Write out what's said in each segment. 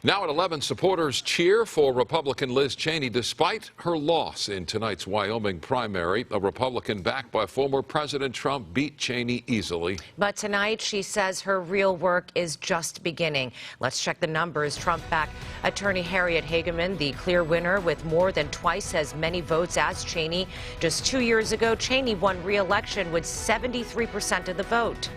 Now at 11, supporters cheer for Republican Liz Cheney despite her loss in tonight's Wyoming primary. A Republican backed by former President Trump beat Cheney easily. But tonight she says her real work is just beginning. Let's check the numbers. Trump-backed attorney Harriet Hageman, the clear winner with more than twice as many votes as Cheney. Just 2 years ago, Cheney won re-election with 73% of the vote.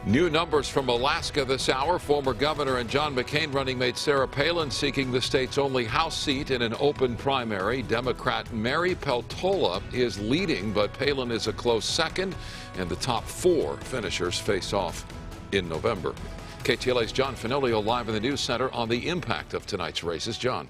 New numbers from Alaska this hour. Former governor and John McCain running mate Sarah Palin seeking the state's only House seat in an open primary. Democrat Mary Peltola is leading, but Palin is a close second, and the top 4 finishers face off in November. KTLA's John Finolio live in the News Center on the impact of tonight's races. John.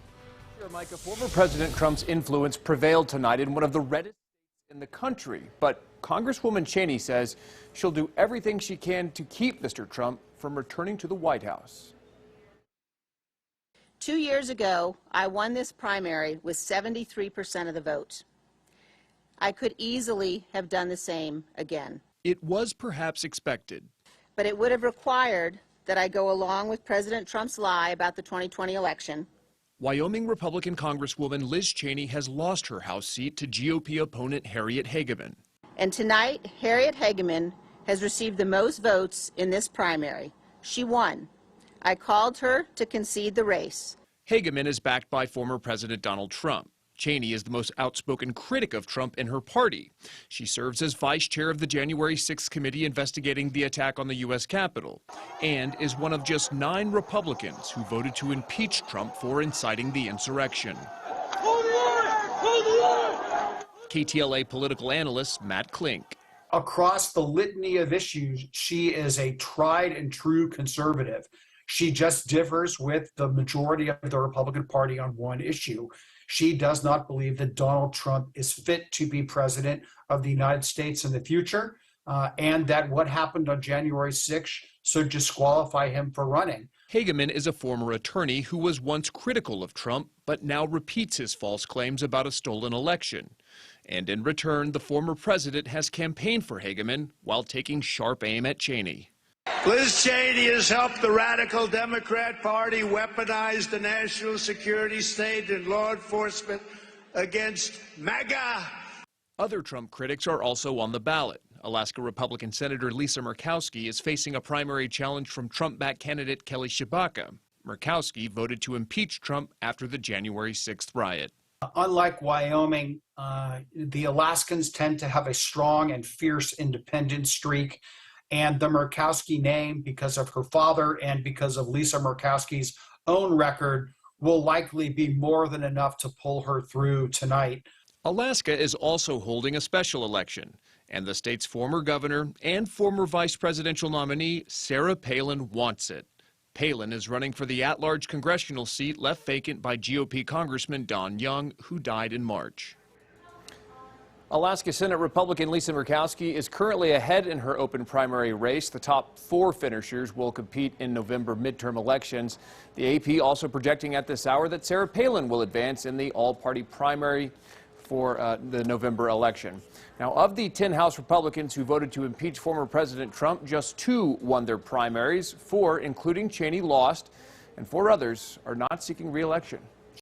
Micah, former President Trump's influence prevailed tonight in one of the reddest states in the country, but Congresswoman Cheney says she'll do everything she can to keep Mr. Trump from returning to the White House. 2 years ago, I won this primary with 73% of the vote. I could easily have done the same again. It was perhaps expected. But it would have required that I go along with President Trump's lie about the 2020 election. Wyoming Republican Congresswoman Liz Cheney has lost her House seat to GOP opponent Harriet Hageman. And tonight, Harriet Hageman has received the most votes in this primary. She won. I called her to concede the race. Hageman is backed by former President Donald Trump. Cheney is the most outspoken critic of Trump in her party. She serves as vice chair of the January 6th committee investigating the attack on the U.S. Capitol and is one of just 9 Republicans who voted to impeach Trump for inciting the insurrection. Hold the line! Hold the line! KTLA political analyst Matt Klink. Across the litany of issues, she is a tried and true conservative. She just differs with the majority of the Republican Party on one issue. She does not believe that Donald Trump is fit to be president of the United States in the future, and that what happened on January 6th should disqualify him for running. Hageman is a former attorney who was once critical of Trump, but now repeats his false claims about a stolen election. And in return, the former president has campaigned for Hageman while taking sharp aim at Cheney. Liz Cheney has helped the radical Democrat Party weaponize the national security state and law enforcement against MAGA. Other Trump critics are also on the ballot. Alaska Republican Senator Lisa Murkowski is facing a primary challenge from Trump-backed candidate Kelly Tshibaka. Murkowski voted to impeach Trump after the January 6th riot. Unlike Wyoming, the Alaskans tend to have a strong and fierce independent streak. And the Murkowski name, because of her father and because of Lisa Murkowski's own record, will likely be more than enough to pull her through tonight. Alaska is also holding a special election, and the state's former governor and former vice presidential nominee, Sarah Palin, wants it. Palin is running for the at-large congressional seat left vacant by GOP Congressman Don Young, who died in March. Alaska Senate Republican Lisa Murkowski is currently ahead in her open primary race. The top 4 finishers will compete in November midterm elections. The AP also projecting at this hour that Sarah Palin will advance in the all-party primary for the November election. Now, of the 10 House Republicans who voted to impeach former President Trump, just 2 won their primaries. 4, including Cheney, lost, and 4 others are not seeking re-election.